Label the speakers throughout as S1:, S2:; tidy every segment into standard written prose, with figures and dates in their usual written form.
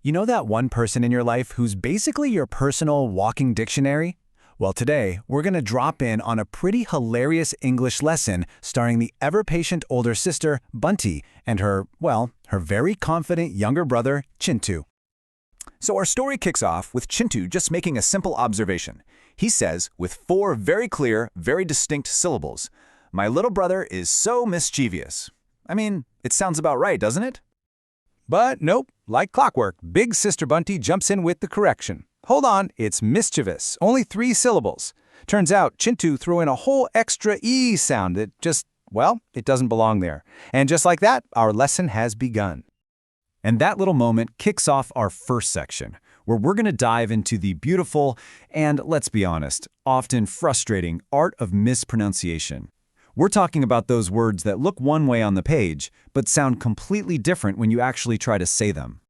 S1: You know that one person in your life who's basically your personal walking dictionary? Well, today, we're going to drop in on a pretty hilarious English lesson starring the ever-patient older sister, Bunty, and her very confident younger brother, Chintu. So our story kicks off with Chintu just making a simple observation. He says, with four very clear, very distinct syllables, "My little brother is so mischievous." I mean, it sounds about right, doesn't it? But nope, like clockwork, big sister Bunty jumps in with the correction. Hold on, it's mischievous, only 3 syllables. Turns out Chintu threw in a whole extra E sound that it doesn't belong there. And just like that, our lesson has begun. And that little moment kicks off our first section, where we're going to dive into the beautiful and, let's be honest, often frustrating art of mispronunciation. We're talking about those words that look one way on the page, but sound completely different when you actually try to say them.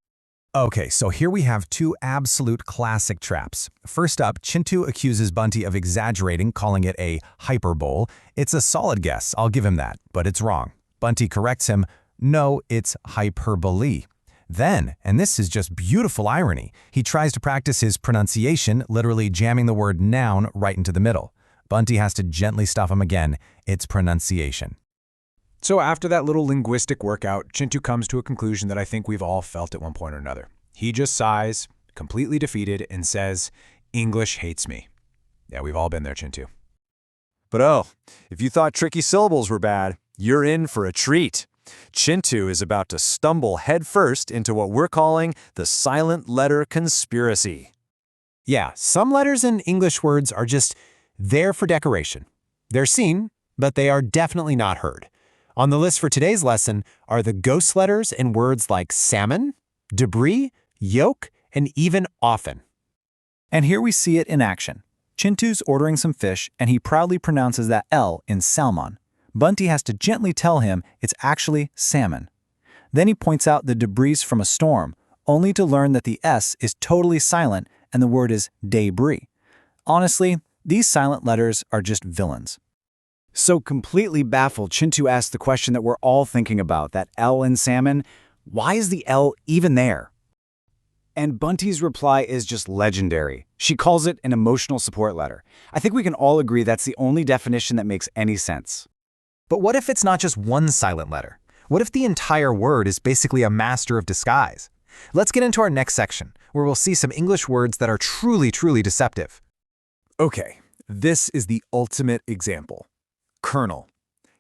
S1: Okay, so here we have 2 absolute classic traps. First up, Chintu accuses Bunty of exaggerating, calling it a hyperbole. It's a solid guess, I'll give him that, but it's wrong. Bunty corrects him, no, it's hyperbole. Then, and this is just beautiful irony, he tries to practice his pronunciation, literally jamming the word noun right into the middle. Bunty has to gently stop him again. It's pronunciation. So after that little linguistic workout, Chintu comes to a conclusion that I think we've all felt at one point or another. He just sighs, completely defeated, and says, "English hates me." Yeah, we've all been there, Chintu.
S2: But if you thought tricky syllables were bad, you're in for a treat. Chintu is about to stumble headfirst into what we're calling the silent letter conspiracy.
S1: Yeah, some letters in English words are just there for decoration. They're seen, but they are definitely not heard. On the list for today's lesson are the ghost letters in words like salmon, debris, yolk, and even often. And here we see it in action. Chintu's ordering some fish, and he proudly pronounces that L in salmon. Bunty has to gently tell him it's actually salmon. Then he points out the debris from a storm, only to learn that the S is totally silent and the word is debris. Honestly, these silent letters are just villains. So completely baffled, Chintu asks the question that we're all thinking about, that L in salmon. Why is the L even there? And Bunty's reply is just legendary. She calls it an emotional support letter. I think we can all agree that's the only definition that makes any sense. But what if it's not just one silent letter? What if the entire word is basically a master of disguise? Let's get into our next section, where we'll see some English words that are truly, truly deceptive.
S2: Okay, this is the ultimate example. Colonel.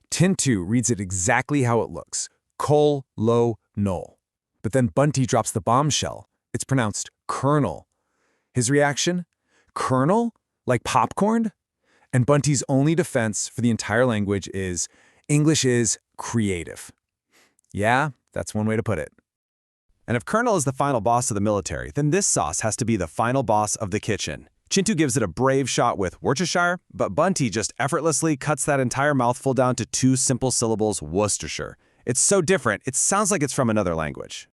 S2: Chintu reads it exactly how it looks. Col-lo-nol. But then Bunty drops the bombshell. It's pronounced kernel. His reaction? Kernel? Like popcorn? And Bunty's only defense for the entire language is English is creative. Yeah, that's one way to put it. And if Colonel is the final boss of the military, then this sauce has to be the final boss of the kitchen. Chintu gives it a brave shot with Worcestershire, but Bunty just effortlessly cuts that entire mouthful down to 2 simple syllables, Worcestershire. It's so different, it sounds like it's from another language.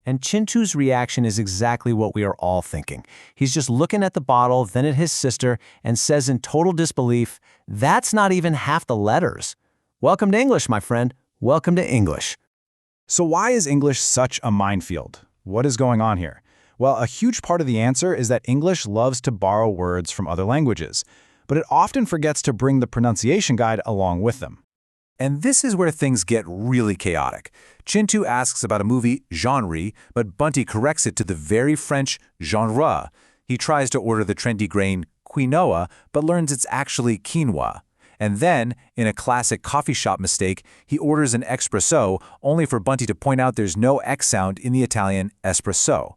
S1: And Chintu's reaction is exactly what we are all thinking. He's just looking at the bottle, then at his sister, and says in total disbelief, "That's not even half the letters." Welcome to English, my friend. Welcome to English. So why is English such a minefield? What is going on here? Well, a huge part of the answer is that English loves to borrow words from other languages, but it often forgets to bring the pronunciation guide along with them. And this is where things get really chaotic. Chintu asks about a movie genre, but Bunty corrects it to the very French genre. He tries to order the trendy grain quinoa, but learns it's actually quinoa. And then, in a classic coffee shop mistake, he orders an espresso, only for Bunty to point out there's no X sound in the Italian espresso.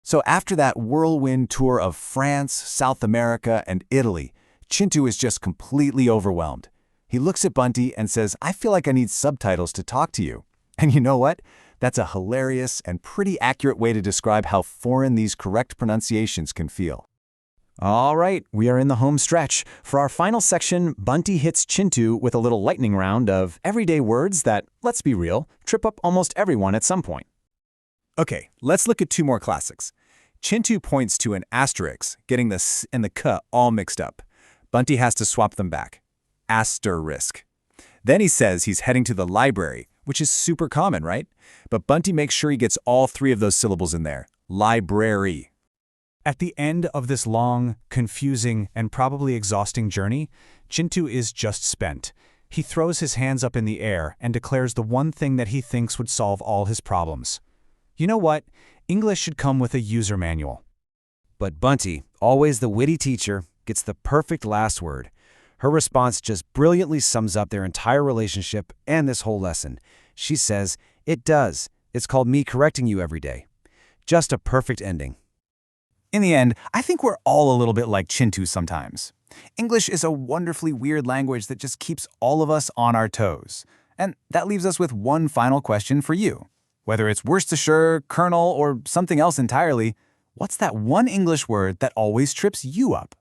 S1: So after that whirlwind tour of France, South America, and Italy, Chintu is just completely overwhelmed. He looks at Bunty and says, "I feel like I need subtitles to talk to you." And you know what? That's a hilarious and pretty accurate way to describe how foreign these correct pronunciations can feel. All right, we are in the home stretch. For our final section, Bunty hits Chintu with a little lightning round of everyday words that, let's be real, trip up almost everyone at some point. Okay, let's look at 2 more classics. Chintu points to an asterisk, getting the S and the K all mixed up. Bunty has to swap them back. Asterisk. Then he says he's heading to the library, which is super common, right? But Bunty makes sure he gets all 3 of those syllables in there.
S2: library.
S1: At the end of this long, confusing, and probably exhausting journey, Chintu is just spent. He throws his hands up in the air and declares the one thing that he thinks would solve all his problems. You know what? English should come with a user manual.
S2: But Bunty, always the witty teacher, gets the perfect last word. Her response just brilliantly sums up their entire relationship and this whole lesson. She says, "It does. It's called me correcting you every day." Just a perfect ending.
S1: In the end, I think we're all a little bit like Chintu sometimes. English is a wonderfully weird language that just keeps all of us on our toes. And that leaves us with one final question for you. Whether it's Worcestershire, Colonel, or something else entirely, what's that one English word that always trips you up?